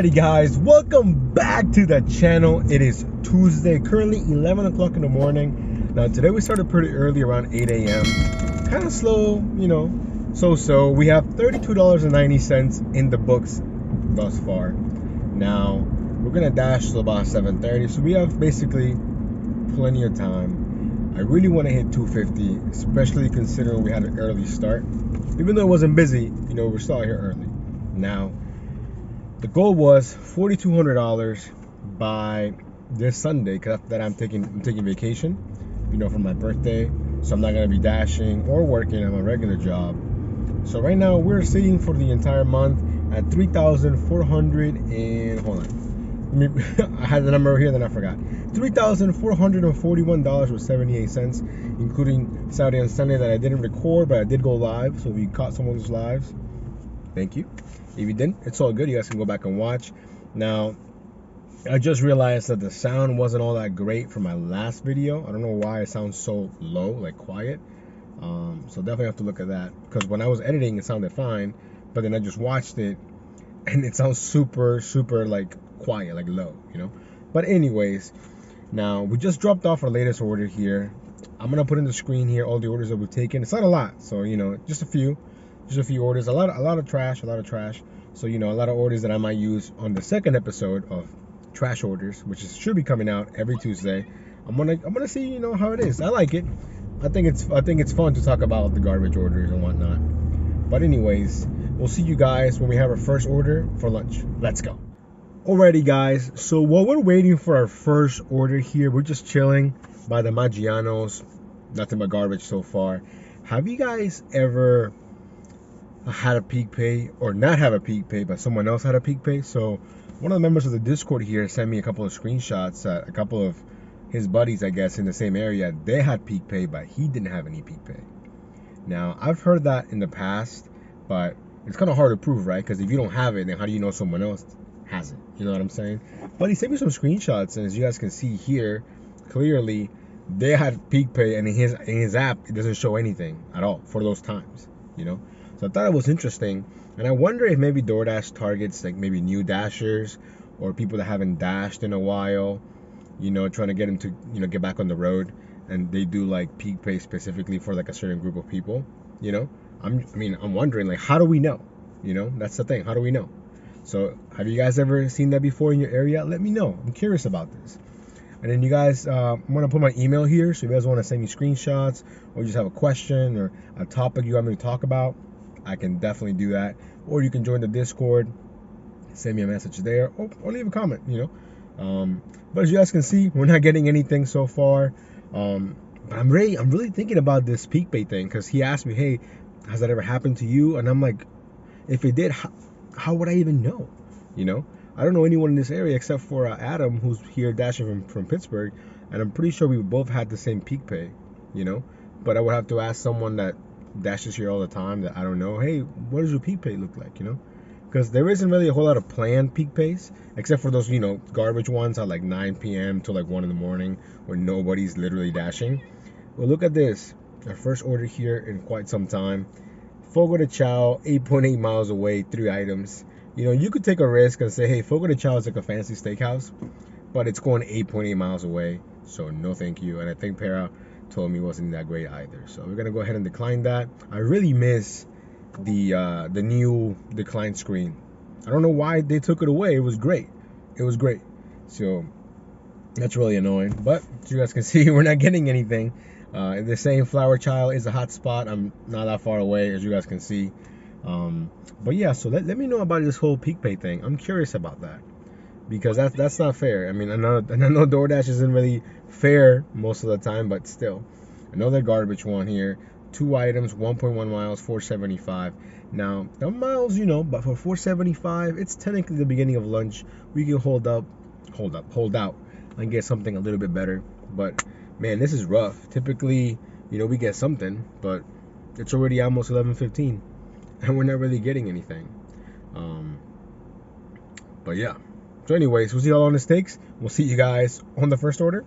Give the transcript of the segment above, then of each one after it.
Alrighty guys, welcome back to the channel. It is Tuesday, currently 11 o'clock in the morning. Now today we started pretty early, around 8 a.m. Kind of slow, you know, so. We have $32.90 in the books thus far. Now we're gonna dash till about 7:30, so we have basically plenty of time. I really want to hit 250, especially considering we had an early start. Even though it wasn't busy, you know, we're still out here early. Now the goal was $4,200 by this Sunday, because after that I'm taking vacation, you know, for my birthday. So I'm not gonna be dashing or working at my regular job. So right now we're sitting for the entire month at 3,400 and hold on. I had the number here, then I forgot. $3,441.78, including Saturday and Sunday that I didn't record, but I did go live. So if you caught some of those lives, thank you. If you didn't, it's all good. You guys can go back and watch. Now, I just realized that the sound wasn't all that great for my last video. I don't know why it sounds so low, like quiet. So definitely have to look at that, because when I was editing, it sounded fine, but then I just watched it, and it sounds super like quiet, like low, you know. But anyways, now we just dropped off our latest order here. I'm gonna put in the screen here all the orders that we've taken. It's not a lot, so you know, just a few orders. A lot of trash. So you know, a lot of orders that I might use on the second episode of trash orders, which should be coming out every Tuesday. I'm gonna see, you know, how it is. I like it. I think it's fun to talk about the garbage orders and whatnot. But anyways, we'll see you guys when we have our first order for lunch. Let's go. Alrighty guys, so while we're waiting for our first order here, we're just chilling by the Maggiano's. Nothing but garbage so far. Have you guys ever had a peak pay, or not have a peak pay, but someone else had a peak pay? So one of the members of the Discord here sent me a couple of screenshots that a couple of his buddies, I guess, in the same area, they had peak pay, but he didn't have any peak pay. Now, I've heard that in the past, but it's kind of hard to prove, right? Because if you don't have it, then how do you know someone else has it? You know what I'm saying? But he sent me some screenshots, and as you guys can see here, clearly, they had peak pay, and in his app, it doesn't show anything at all for those times, you know? So I thought it was interesting, and I wonder if maybe DoorDash targets like maybe new dashers or people that haven't dashed in a while, you know, trying to get them to, you know, get back on the road, and they do like peak pay specifically for like a certain group of people, you know. I'm wondering, like, how do we know? You know, that's the thing. How do we know? So have you guys ever seen that before in your area? Let me know. I'm curious about this. And then you guys, I'm gonna put my email here, so if you guys want to send me screenshots or just have a question or a topic you want me to talk about, I can definitely do that. Or you can join the Discord, send me a message there, or leave a comment, you know. But as you guys can see, we're not getting anything so far. But I'm really thinking about this peak pay thing, because he asked me, hey, has that ever happened to you? And I'm like, if it did, how would I even know? You know, I don't know anyone in this area except for Adam, who's here dashing from Pittsburgh, and I'm pretty sure we both had the same peak pay, you know. But I would have to ask someone that dashes here all the time that I don't know, hey, what does your peak pay look like, you know? Because there isn't really a whole lot of planned peak pays, except for those, you know, garbage ones at like 9 p.m. to like 1 in the morning when nobody's literally dashing. Well, look at this. Our first order here in quite some time. Fogo de Chao, 8.8 miles away, 3 items. You know, you could take a risk and say, hey, Fogo de Chao is like a fancy steakhouse, but it's going 8.8 miles away, so no thank you. And I think Para told me it wasn't that great either. So we're going to go ahead and decline that. I really miss the new decline screen. I don't know why they took it away. It was great. So that's really annoying. But as you guys can see, we're not getting anything. The same Flower Child is a hot spot. I'm not that far away, as you guys can see. But yeah, so let me know about this whole peak pay thing. I'm curious about that, because that's not fair. I mean, I know DoorDash isn't really fair most of the time, but still. Another garbage one here. 2 items, 1.1 miles, 475. Now, the miles, you know, but for 475, it's technically the beginning of lunch. We can hold out, and get something a little bit better. But man, this is rough. Typically, you know, we get something, but it's already almost 11:15, and we're not really getting anything. But yeah. So anyways, we'll see y'all on the steaks. We'll see you guys on the first order.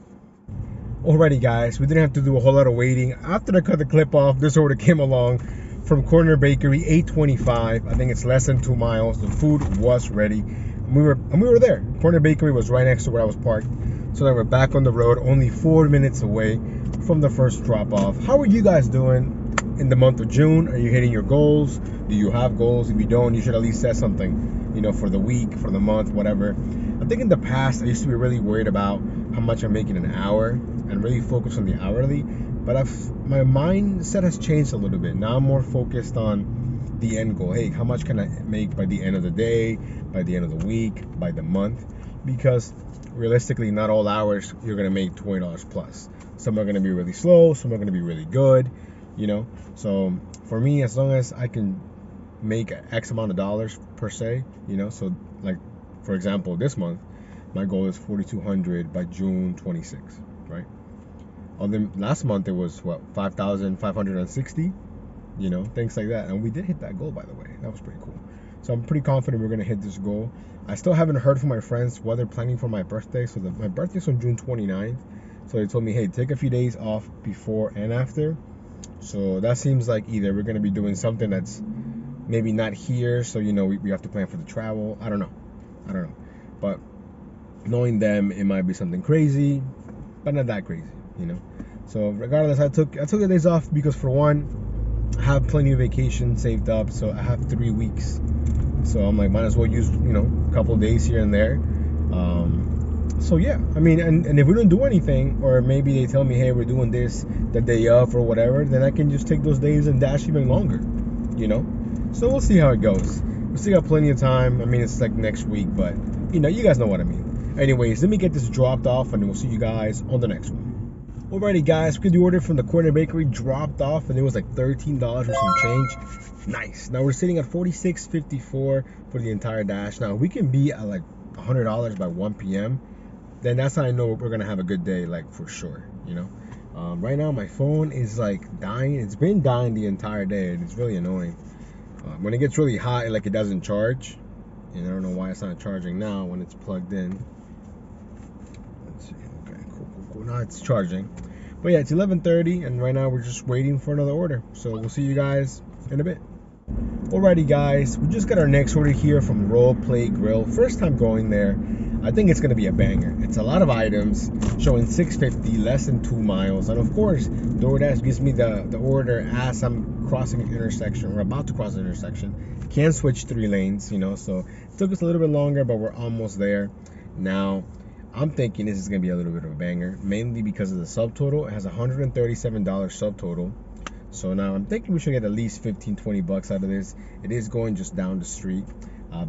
Alrighty guys, we didn't have to do a whole lot of waiting. After I cut the clip off, this order came along from Corner Bakery, 825. I think it's less than 2 miles. The food was ready. we were there. Corner Bakery was right next to where I was parked. So then we're back on the road, only 4 minutes away from the first drop off. How are you guys doing in the month of June? Are you hitting your goals? Do you have goals? If you don't, you should at least set something, for the week, for the month, whatever. I think in the past, I used to be really worried about how much I'm making an hour and really focus on the hourly. But my mindset has changed a little bit. Now I'm more focused on the end goal. Hey, how much can I make by the end of the day, by the end of the week, by the month? Because realistically, not all hours you're going to make $20 plus. Some are going to be really slow, some are going to be really good, So for me, as long as I can make X amount of dollars per se, so like, for example, this month, my goal is 4,200 by June 26th, right? Last month it was 5,560, things like that. And we did hit that goal, by the way. That was pretty cool. So I'm pretty confident we're going to hit this goal. I still haven't heard from my friends what they're planning for my birthday. So my birthday's on June 29th. So they told me, hey, take a few days off before and after. So that seems like either we're going to be doing something that's maybe not here. So, we have to plan for the travel. I don't know. But knowing them, it might be something crazy, but not that crazy, So regardless, I took the days off because, for one, I have plenty of vacation saved up. So I have 3 weeks. So I'm like, might as well use, a couple of days here and there. So yeah, I mean, and if we don't do anything, or maybe they tell me, hey, we're doing this the day of or whatever, then I can just take those days and dash even longer, So we'll see how it goes. We still got plenty of time. I mean, it's like next week, but you guys know what I mean. Anyways, let me get this dropped off, and we'll see you guys on the next one. Alrighty, guys, we got the order from the Corner Bakery dropped off, and it was like $13 or some change. Nice. Now we're sitting at $46.54 for the entire dash. Now we can be at like $100 by 1 p.m. Then that's how I know we're gonna have a good day, like, for sure. Right now my phone is like dying. It's been dying the entire day, and it's really annoying. When it gets really hot, it doesn't charge, and I don't know why it's not charging now when it's plugged in. Let's see. Okay, cool. Now it's charging. But yeah, it's 11:30, and right now we're just waiting for another order. So we'll see you guys in a bit. Alrighty, guys, we just got our next order here from Role Play Grill. First time going there. I think it's gonna be a banger. It's a lot of items, showing 650, less than 2 miles, and of course, DoorDash gives me the order as I'm crossing an intersection or about to cross an intersection. Can't switch 3 lanes, so it took us a little bit longer, but we're almost there. Now, I'm thinking this is gonna be a little bit of a banger, mainly because of the subtotal. It has $137 subtotal. So now I'm thinking we should get at least 15-20 bucks out of this. It is going just down the street.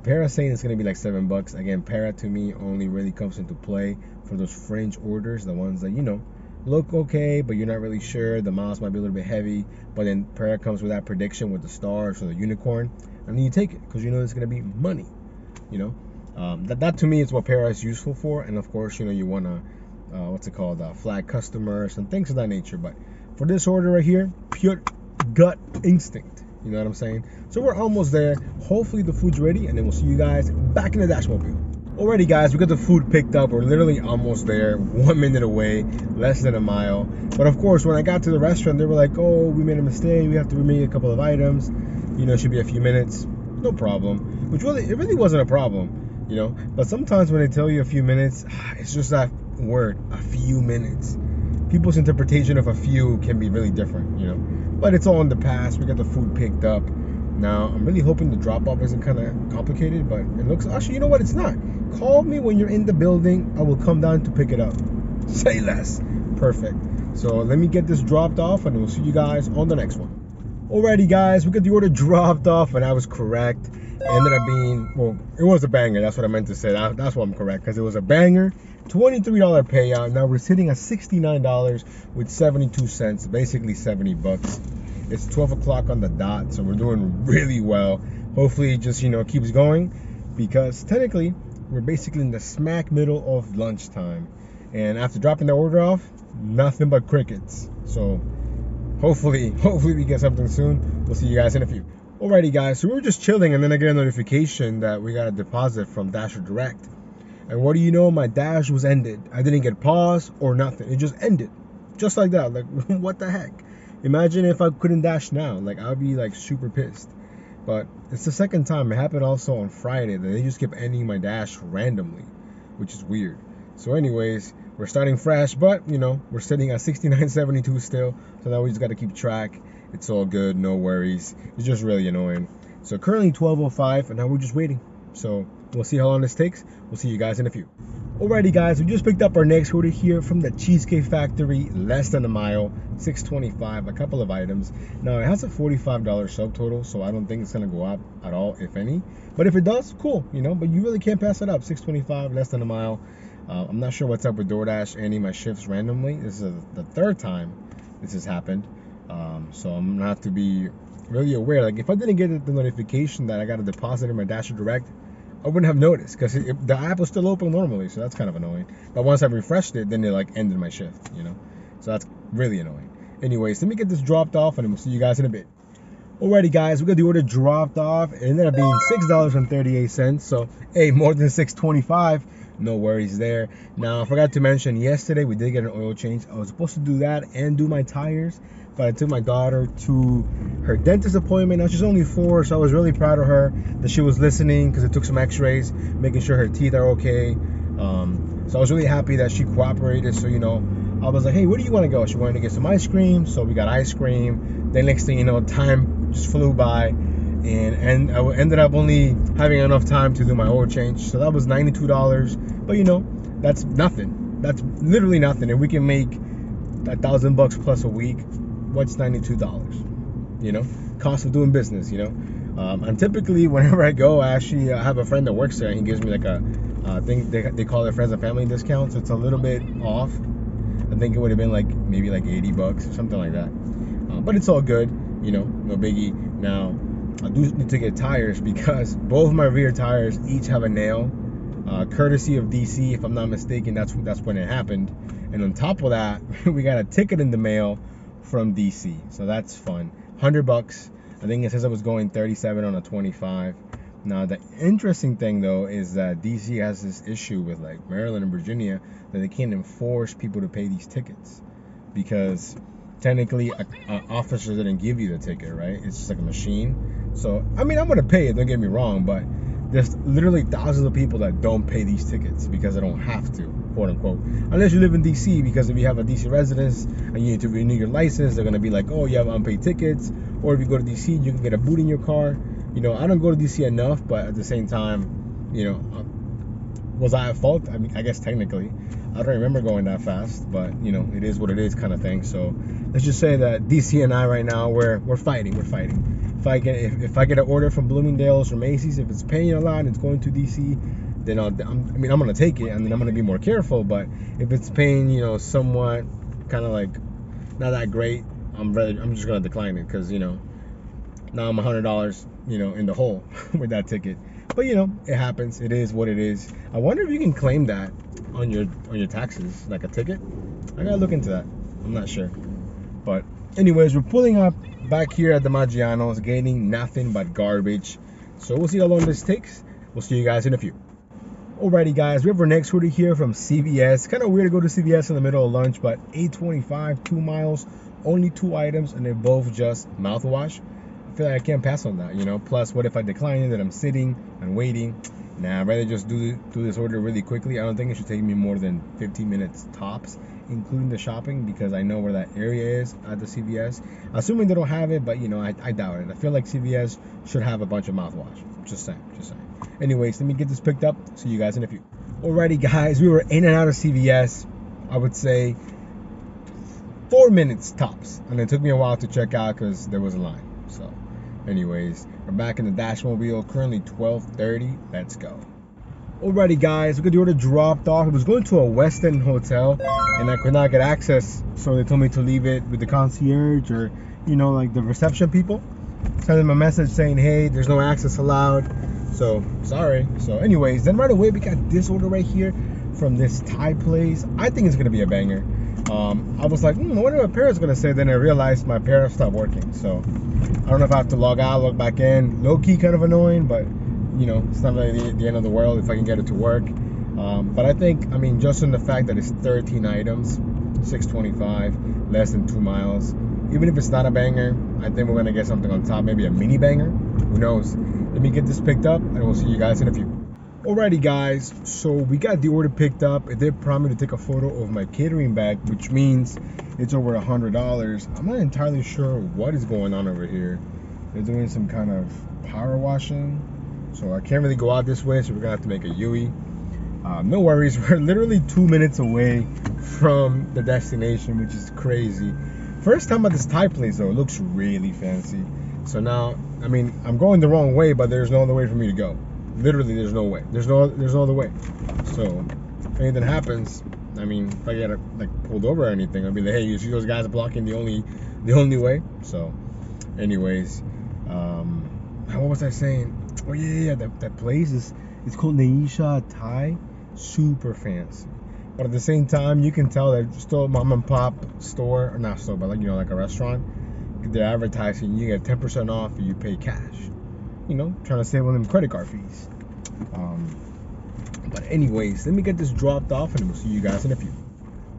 Para saying it's going to be like $7. Again, Para to me only really comes into play for those fringe orders, the ones that, look okay, but you're not really sure. The miles might be a little bit heavy, but then Para comes with that prediction with the stars or the unicorn, and then you take it because you know it's going to be money. That to me is what Para is useful for. And of course, you want to, flag customers and things of that nature. But for this order right here, pure gut instinct. You know what I'm saying? So we're almost there. Hopefully the food's ready, and then we'll see you guys back in the Dashmobile. Alrighty, guys, we got the food picked up. We're literally almost there, 1 minute away, less than a mile. But of course, when I got to the restaurant, they were like, oh, we made a mistake. We have to remake a couple of items. It should be a few minutes. No problem. Which it really wasn't a problem, But sometimes when they tell you a few minutes, it's just that word, a few minutes. People's interpretation of a few can be really different, But it's all in the past. We got the food picked up. Now, I'm really hoping the drop-off isn't kind of complicated, but it looks... Actually, you know what? It's not. Call me when you're in the building. I will come down to pick it up. Say less. Perfect. So let me get this dropped off, and we'll see you guys on the next one. Alrighty, guys. We got the order dropped off, and I was correct. It ended up being... Well, it was a banger. That's what I meant to say. That's why I'm correct, because it was a banger. $23 payout. Now we're sitting at $69 with 72 cents, basically 70 bucks. It's 12 o'clock on the dot, so we're doing really well. Hopefully it just, keeps going, because technically we're basically in the smack middle of lunchtime. And after dropping the order off, nothing but crickets. So hopefully we get something soon. We'll see you guys in a few. Alrighty, guys, so we were just chilling, and then I get a notification that we got a deposit from Dasher Direct. And what do you know? My dash was ended. I didn't get pause or nothing. It just ended. Just like that. Like, what the heck? Imagine if I couldn't dash now. Like, I would be, like, super pissed. But it's the second time. It happened also on Friday that they just kept ending my dash randomly, which is weird. So anyways, we're starting fresh, but you know, we're sitting at 69.72 still. So now we just got to keep track. It's all good, no worries. It's just really annoying. So currently 12:05, and now we're just waiting. So we'll see how long this takes. We'll see you guys in a few. Alrighty guys, we just picked up our next order here from the Cheesecake Factory, less than a mile, $6.25, a couple of items. Now it has a $45 subtotal, so I don't think it's gonna go up at all, if any. But if it does, cool, you know, but you really can't pass it up. $6.25, less than a mile. I'm not sure what's up with DoorDash ending my shifts randomly. This is the third time this has happened. So I'm gonna have to be really aware. Like if I didn't get the notification that I got a deposit in my Dasher Direct, I wouldn't have noticed because the app was still open normally, so that's kind of annoying. But once I refreshed it, then it like ended my shift, you know? So that's really annoying. Anyways, let me get this dropped off and we'll see you guys in a bit. Alrighty guys, we got the order dropped off. It ended up being $6.38. So hey, more than $6.25. No worries there. Now I forgot to mention yesterday we did get an oil change. I was supposed to do that and do my tires, but I took my daughter to her dentist appointment. Now she's only 4, so I was really proud of her that she was listening because I took some x-rays, making sure her teeth are okay. So I was really happy that she cooperated. So, you know, I was like, hey, where do you want to go? She wanted to get some ice cream, so we got ice cream. Then next thing you know, time just flew by, and I ended up only having enough time to do my oil change. So that was $92. But, you know, that's nothing. That's literally nothing. And we can make $1,000 plus a week. What's $92? You know, cost of doing business, you know. And typically whenever I go, I have a friend that works there and he gives me like a thing they call it friends and family discount. So it's a little bit off. I think it would have been like maybe like $80 or something like that. But it's all good, you know, no biggie. Now I do need to get tires because both my rear tires each have a nail, courtesy of DC, if I'm not mistaken. That's when it happened. And on top of that, we got a ticket in the mail from DC, so that's fun. $100. I think it says I was going 37 on a 25. Now the interesting thing though is that DC has this issue with like Maryland and Virginia that they can't enforce people to pay these tickets because technically an officer didn't give you the ticket, right? It's just like a machine. So I mean, I'm gonna pay it, don't get me wrong, but there's literally thousands of people that don't pay these tickets because they don't have to, quote unquote, unless you live in DC. Because if you have a DC residence and you need to renew your license, they're gonna be like, oh, you have unpaid tickets. Or if you go to DC, you can get a boot in your car. You know, I don't go to DC enough, but at the same time, you know, was I at fault? I mean, I guess technically, I don't remember going that fast, but you know, it is what it is, kind of thing. So let's just say that DC and I right now, we're fighting. If I get an order from Bloomingdale's or Macy's, if it's paying a lot and it's going to DC, then I'm gonna take it, and then I'm gonna be more careful. But if it's paying, you know, somewhat kind of like not that great, I'm just gonna decline it because, you know, now I'm $100, you know, in the hole with that ticket. But you know, it happens. It is what it is. I wonder if you can claim that on your taxes, like a ticket. I gotta look into that. I'm not sure. But anyways, we're pulling up back here at the Maggiano's, getting nothing but garbage. So we'll see how long this takes. We'll see you guys in a few. Alrighty guys, we have our next order here from CVS. Kind of weird to go to CVS in the middle of lunch, but $8.25, 2 miles, only 2 items, and they're both just mouthwash. I feel like I can't pass on that, you know. Plus, what if I decline it and I'm sitting and waiting? Nah, I'd rather just do this order really quickly. I don't think it should take me more than 15 minutes tops, including the shopping, because I know where that area is at the CVS. Assuming they don't have it, but you know, I doubt it. I feel like CVS should have a bunch of mouthwash. Just saying. Anyways, let me get this picked up. See you guys in a few. Alrighty guys, we were in and out of CVS, I would say 4 minutes tops, and it took me a while to check out because there was a line. So anyways, we're back in the Dashmobile, currently 12:30. Let's go. Alrighty guys, we got the order dropped off. It was going to a West End hotel and I could not get access, so they told me to leave it with the concierge, or you know, like the reception people. Send them a message saying, hey, there's no access allowed. So sorry. So anyways, then right away we got this order right here from this Thai place. I think it's gonna be a banger. I was like, I wonder what my parents gonna say. Then I realized my parents stopped working, so I don't know if I have to log out, log back in. Low key kind of annoying, but you know, it's not really the end of the world if I can get it to work. But I think, just in the fact that it's 13 items, $6.25, less than 2 miles, Even if it's not a banger, I think we're gonna get something on top, maybe a mini banger. Who knows? Let me get this picked up, and we'll see you guys in a few. Alrighty, guys. So we got the order picked up. It did prompt me to take a photo of my catering bag, which means it's over $100. I'm not entirely sure what is going on over here. They're doing some kind of power washing, so I can't really go out this way. So we're gonna have to make a U-turn. No worries. We're literally 2 minutes away from the destination, which is crazy. First time at this Thai place though. It looks really fancy. So now, I mean, I'm going the wrong way, but there's no other way for me to go. Literally, there's no way. There's no other way. So if anything happens, I mean, if I get like pulled over or anything, I'll be like, hey, you see those guys blocking the only way? So, anyways, what was I saying? Oh yeah, that place it's called Naisha Thai. Super fancy, but at the same time, you can tell that still a mom and pop store, or not store, but like, you know, like a restaurant. They're advertising you get 10% off if you pay cash. You know, trying to save on them credit card fees. But anyways, let me get this dropped off, and we'll see you guys in a few.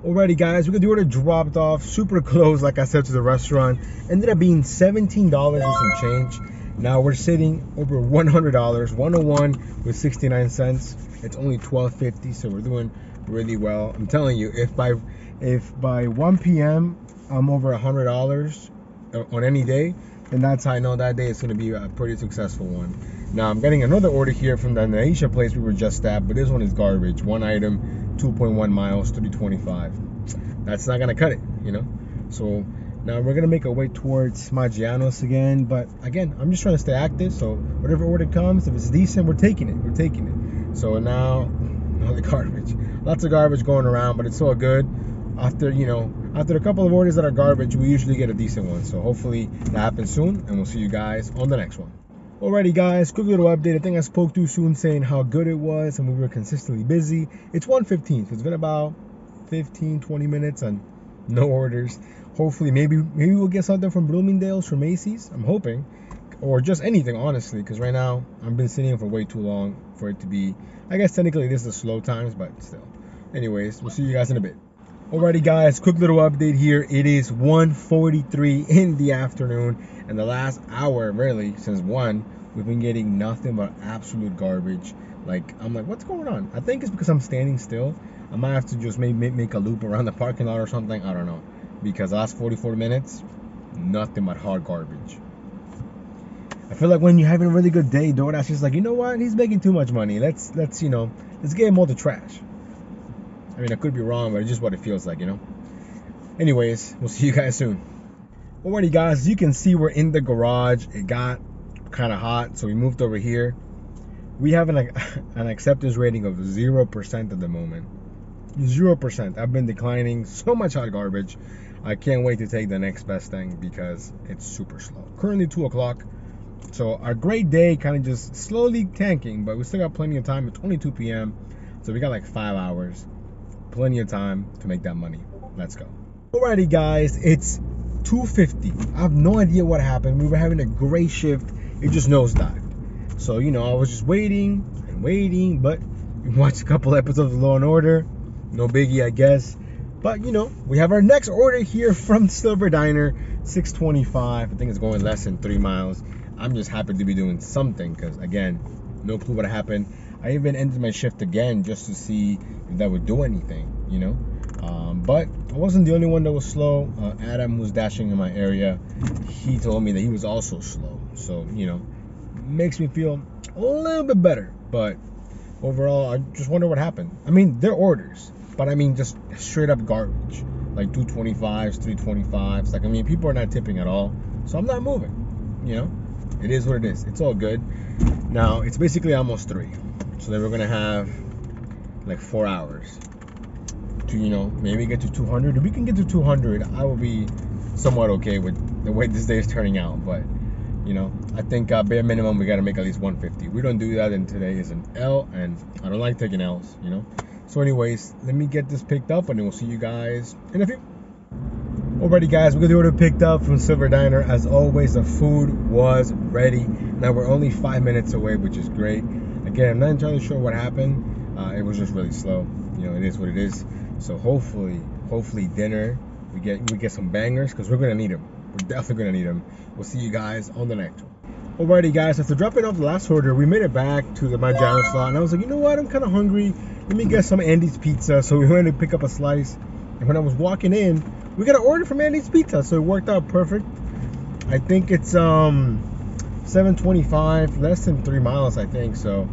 Alrighty, guys, we got the order dropped off, super close, like I said, to the restaurant. Ended up being $17 with some change. Now we're sitting over $100, 101 with 69 cents. It's only $12.50, so we're doing really well. I'm telling you, if by 1 p.m. I'm over $100 on any day, then that's how I know that day is going to be a pretty successful one. Now I'm getting another order here from the Asia place we were just at, but this one is garbage. One item, 2.1 miles, $3.25. That's not going to cut it, you know. So now we're going to make our way towards Maggiano's again, but again, I'm just trying to stay active. So whatever order comes, if it's decent, we're taking it. So now the garbage, lots of garbage going around, but it's all good. After a couple of orders that are garbage, we usually get a decent one. So hopefully that happens soon, and we'll see you guys on the next one. Alrighty, guys, quick little update. I think I spoke too soon saying how good it was, and we were consistently busy. It's 1:15, so it's been about 15-20 minutes and no orders. Hopefully, maybe we'll get something from Bloomingdale's, from Macy's. I'm hoping, or just anything, honestly, because right now I've been sitting for way too long for it to be. I guess technically this is slow times, but still. Anyways, we'll see you guys in a bit. Alrighty, guys, quick little update here. It is 1:43 in the afternoon, and the last hour, really, since 1, we've been getting nothing but absolute garbage. Like, I'm like, what's going on? I think it's because I'm standing still. I might have to just make a loop around the parking lot or something. I don't know. Because the last 44 minutes, nothing but hard garbage. I feel like when you're having a really good day, Doordash is like, you know what? He's making too much money. Let's get him all the trash. I mean, I could be wrong, but it's just what it feels like, you know? Anyways, we'll see you guys soon. Alrighty, guys, as you can see, we're in the garage. It got kind of hot, so we moved over here. We have an acceptance rating of 0% at the moment. 0%. I've been declining so much hot garbage. I can't wait to take the next best thing because it's super slow. Currently 2 o'clock. So our great day kind of just slowly tanking, but we still got plenty of time at 22 p.m. So we got like 5 hours. Plenty of time to make that money. Let's go. Alrighty, guys, it's 2:50. I have no idea what happened. We were having a great shift. It just nosedived. So, I was just waiting, but we watched a couple episodes of Law and Order. No biggie, I guess. But, we have our next order here from Silver Diner, 6:25. I think it's going less than 3 miles. I'm just happy to be doing something because, again, no clue what happened. I even ended my shift again just to see if that would do anything, But I wasn't the only one that was slow. Adam, who's dashing in my area, he told me that he was also slow. So, makes me feel a little bit better. But overall, I just wonder what happened. I mean, they're orders, but I mean, just straight up garbage. Like 225s, 325s. Like, I mean, people are not tipping at all. So I'm not moving, It is what it is. It's all good. Now, it's basically almost 3. So then we're going to have like 4 hours to, maybe get to 200. If we can get to 200, I will be somewhat okay with the way this day is turning out. But, I think bare minimum, we got to make at least 150. We don't do that, and today is an L, and I don't like taking L's, So anyways, let me get this picked up, and then we'll see you guys in a few. Alrighty, guys, we got the order picked up from Silver Diner. As always, the food was ready. Now we're only 5 minutes away, which is great. Again, I'm not entirely sure what happened. It was just really slow. It is what it is. So hopefully dinner we get some bangers because we're gonna need them. We're definitely gonna need them. We'll see you guys on the next one. Alrighty guys, after dropping off the last order, we made it back to the Maggiano slot, and I was like, you know what, I'm kind of hungry. Let me get some Andy's Pizza. So we went to pick up a slice, and when I was walking in, we got an order from Andy's Pizza, so it worked out perfect. I think it's 7:25, less than 3 miles, I think. So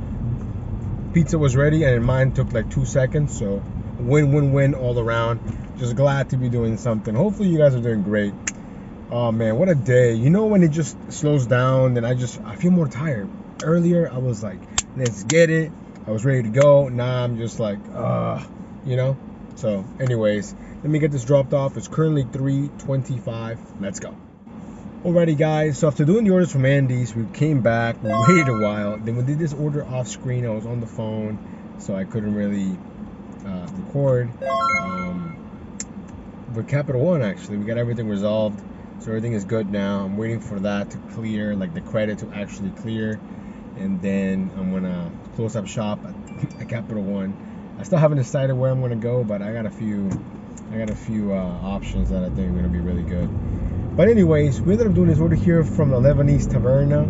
pizza was ready, and mine took like 2 seconds. So win-win-win all around. Just glad to be doing something. Hopefully you guys are doing great. Oh man, what a day. You know when it just slows down, then I feel more tired. Earlier I was like, let's get it. I was ready to go. Now I'm just like, you know. So anyways, let me get this dropped off. It's currently 3:25. Let's go. Alrighty guys, so after doing the orders from Andy's, we came back, we waited a while, then we did this order off screen. I was on the phone, so I couldn't really record. With Capital One, actually, we got everything resolved, so everything is good now. I'm waiting for that to clear, like the credit to actually clear, and then I'm gonna close up shop at Capital One. I still haven't decided where I'm gonna go, but I got a few options that I think are gonna be really good. But anyways, we ended up doing this order here from the Lebanese Taverna.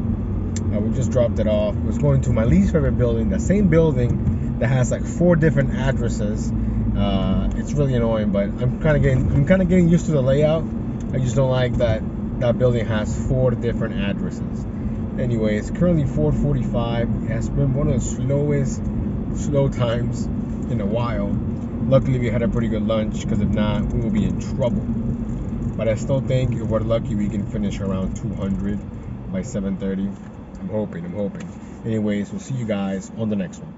We just dropped it off. It was going to my least favorite building, the same building that has like 4 different addresses. It's really annoying, but I'm kind of getting used to the layout. I just don't like that building has 4 different addresses. Anyways, currently 4:45. It has been one of the slow times in a while. Luckily, we had a pretty good lunch, because if not, we will be in trouble. But I still think if we're lucky, we can finish around 200 by 7:30. I'm hoping. Anyways, we'll see you guys on the next one.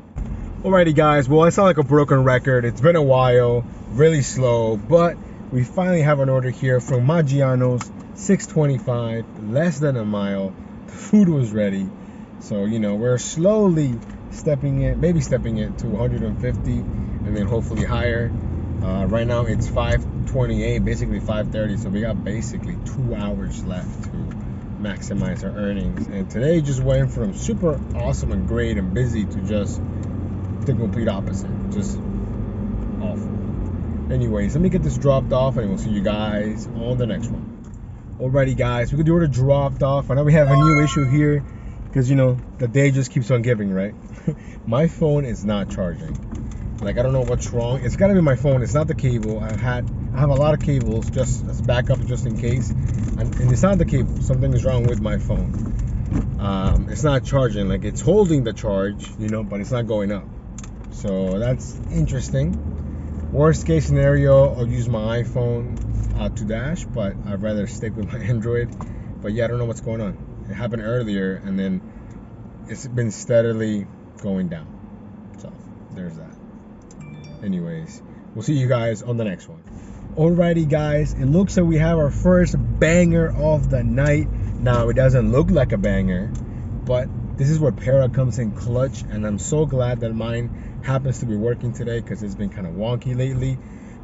Alrighty guys, well, I sound like a broken record. It's been a while, really slow, but we finally have an order here from Maggiano's, 6:25, less than a mile. The food was ready. So, you know, we're slowly baby stepping it to 150, and then hopefully higher. Right now it's 5:28, basically 5:30, so we got basically 2 hours left to maximize our earnings. And today just went from super awesome and great and busy to just the complete opposite, just awful. Anyways, let me get this dropped off, and we'll see you guys on the next one. Alrighty guys, we got the order dropped off. I know we have a new issue here, because you know the day just keeps on giving, right? My phone is not charging. Like, I don't know what's wrong. It's gotta be my phone. It's not the cable. I have a lot of cables just as backup, just in case. And it's not the cable. Something is wrong with my phone. It's not charging. Like, it's holding the charge, you know, but it's not going up. So that's interesting. Worst case scenario, I'll use my iPhone to dash, but I'd rather stick with my Android. But yeah, I don't know what's going on. It happened earlier, and then it's been steadily going down. So there's that. Anyways, we'll see you guys on the next one. Alrighty guys, it looks like we have our first banger of the night. Now, it doesn't look like a banger, but this is where Para comes in clutch, and I'm so glad that mine happens to be working today, because it's been kind of wonky lately.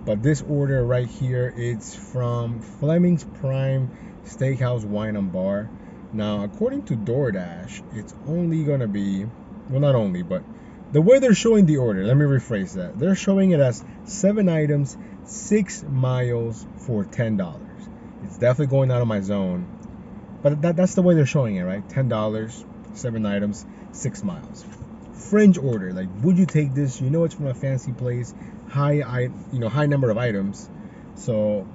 But this order right here, it's from Fleming's Prime Steakhouse Wine and Bar. Now, according to Doordash, it's only gonna be, well, not only, but the way they're showing the order, let me rephrase that. They're showing it as 7 items, 6 miles for $10. It's definitely going out of my zone. But that's the way they're showing it, right? $10, 7 items, 6 miles. Fringe order. Like, would you take this? You know it's from a fancy place, high number of items. So,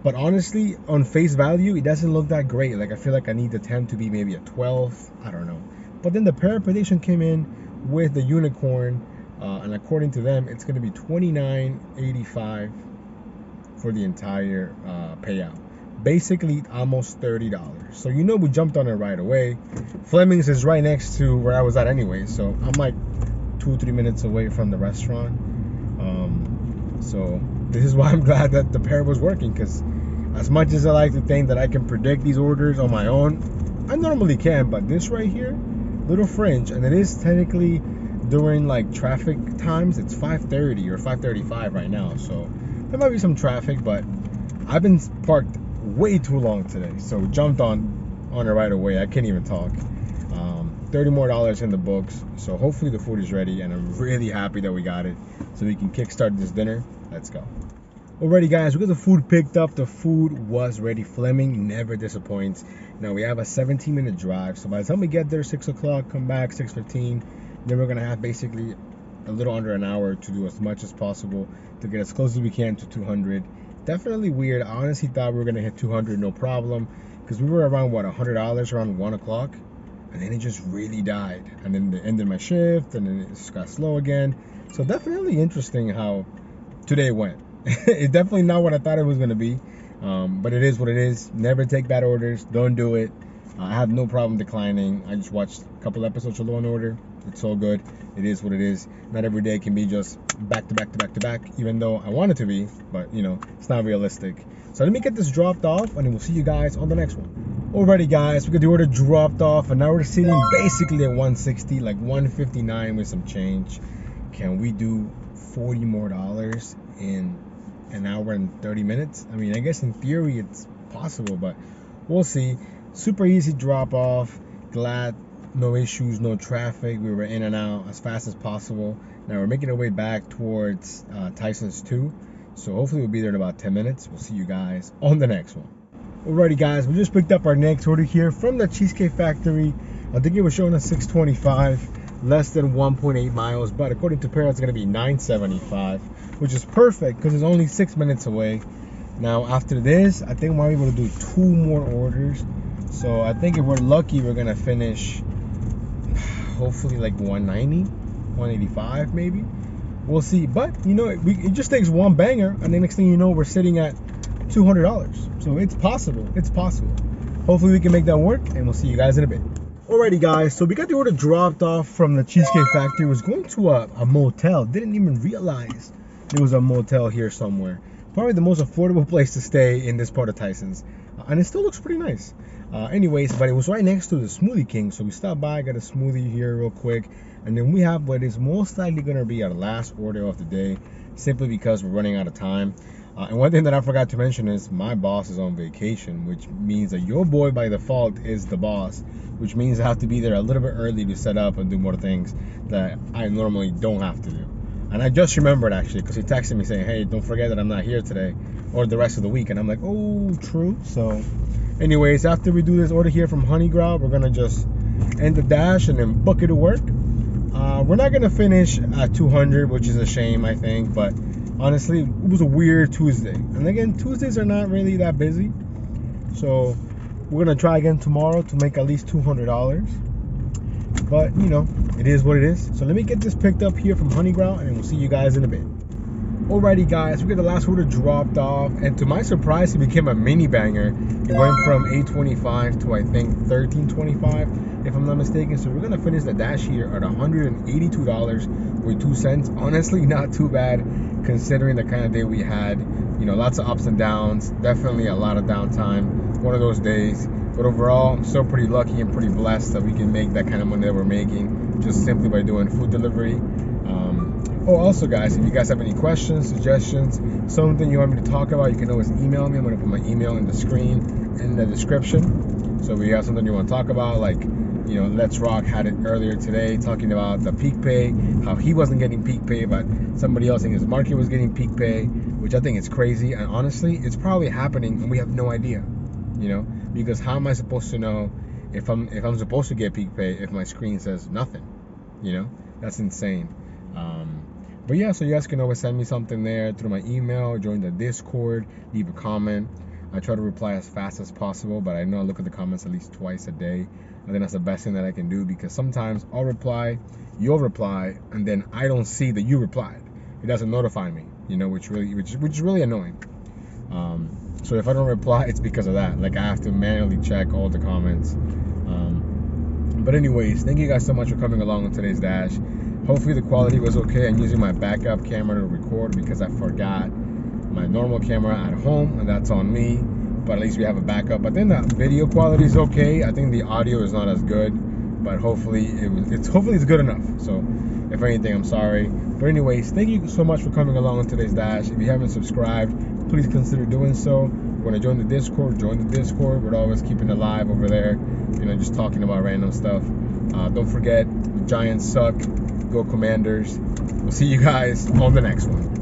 but honestly, on face value, it doesn't look that great. Like, I feel like I need the temp to be maybe a 12. I don't know. But then the Parapedition came in with the unicorn, and according to them, it's going to be $29.85 for the entire payout. Basically almost $30. So you know we jumped on it right away. Fleming's is right next to where I was at anyway, so I'm like 2-3 minutes away from the restaurant. So this is why I'm glad that the pair was working, because as much as I like to think that I can predict these orders on my own, I normally can, but this right here, little fringe, and it is technically during like traffic times. It's 5:30 or 5:35 right now, so there might be some traffic, but I've been parked way too long today, so jumped on it right away. I can't even talk. $30 more in the books, so hopefully the food is ready, and I'm really happy that we got it, so we can kickstart this dinner. Let's go. Alrighty guys, we got the food picked up. The food was ready. Fleming never disappoints. Now we have a 17-minute drive, so by the time we get there 6 o'clock, come back 6:15, then we're gonna have basically a little under an hour to do as much as possible to get as close as we can to 200. Definitely weird. I honestly thought we were gonna hit 200 no problem, because we were around what, $100 around 1 o'clock, and then it just really died, and then it ended my shift, and then it just got slow again. So definitely interesting how today went. It's definitely not what I thought it was going to be, but it is what it is. Never take bad orders. Don't do it. I have no problem declining. I just watched a couple episodes of Law & Order. It's all good. It is what it is. Not every day can be just back to back to back to back, even though I want it to be, but you know, it's not realistic. So let me get this dropped off, and then we'll see you guys on the next one. Alrighty guys, we got the order dropped off, and now we're sitting basically at 160, like 159 with some change. Can we do $40 more in an hour and 30 minutes? I mean, I guess in theory it's possible, but we'll see. Super easy drop off. Glad no issues, no traffic. We were in and out as fast as possible. Now we're making our way back towards Tyson's 2, so hopefully we'll be there in about 10 minutes. We'll see you guys on the next one. Alrighty guys, we just picked up our next order here from the Cheesecake Factory. I think it was showing us 625, less than 1.8 miles, but according to Para it's going to be 975, which is perfect because it's only 6 minutes away. Now after this, I think we're able to do 2 more orders. So I think if we're lucky, we're going to finish hopefully like 190, 185 maybe. We'll see. But you know, it just takes one banger, and the next thing you know, we're sitting at $200. So it's possible. It's possible. Hopefully we can make that work, and we'll see you guys in a bit. Alrighty guys, so we got the order dropped off from the Cheesecake Factory. Was going to a motel. Didn't even realize there was a motel here somewhere. Probably the most affordable place to stay in this part of Tyson's. And it still looks pretty nice. Anyways, but it was right next to the Smoothie King. So we stopped by, got a smoothie here real quick. And then we have what is most likely going to be our last order of the day, simply because we're running out of time. And one thing that I forgot to mention is my boss is on vacation, which means that your boy by default is the boss, which means I have to be there a little bit early to set up and do more things that I normally don't have to do. And I just remembered actually, because he texted me saying, hey, don't forget that I'm not here today or the rest of the week. And I'm like, oh, true. So anyways, after we do this order here from Honey Grout, we're going to just end the dash and then book it to work. We're not going to finish at 200, which is a shame, I think. But honestly, it was a weird Tuesday. And again, Tuesdays are not really that busy. So we're going to try again tomorrow to make at least $200. But, you know, it is what it is. So let me get this picked up here from Honey Grout, and we'll see you guys in a bit. Alrighty guys, we got the last order dropped off, and to my surprise, it became a mini banger. It went from $8.25 to I think $13.25, if I'm not mistaken. So we're gonna finish the dash here at $182.02. Honestly, not too bad considering the kind of day we had. You know, lots of ups and downs, definitely a lot of downtime. One of those days. But overall, I'm still pretty lucky and pretty blessed that we can make that kind of money that we're making just simply by doing food delivery. Also guys, if you guys have any questions, suggestions, something you want me to talk about, you can always email me. I'm going to put my email in the screen, in the description. So if you have something you want to talk about, like, you know, Let's Rock had it earlier today talking about the peak pay, how he wasn't getting peak pay, but somebody else in his market was getting peak pay, which I think is crazy. And honestly, it's probably happening and we have no idea, you know, because how am I supposed to know if I'm supposed to get peak pay if my screen says nothing? You know, that's insane. But yeah, so you guys can always send me something there through my email, join the Discord, leave a comment. I try to reply as fast as possible, but I know I look at the comments at least twice a day. I think that's the best thing that I can do, because sometimes I'll reply, you'll reply, and then I don't see that you replied. It doesn't notify me, you know, which is really annoying. So if I don't reply, it's because of that. Like, I have to manually check all the comments. But anyways, thank you guys so much for coming along on today's dash. Hopefully the quality was okay. I'm using my backup camera to record because I forgot my normal camera at home, and that's on me. But at least we have a backup. But then the video quality is okay. I think the audio is not as good, but hopefully it's good enough. So if anything, I'm sorry. But anyways, thank you so much for coming along on today's dash. If you haven't subscribed, please consider doing so. Want to join the Discord? Join the Discord. We're always keeping it live over there. You know, just talking about random stuff. Don't forget, the Giants suck. Go Commanders. We'll see you guys on the next one.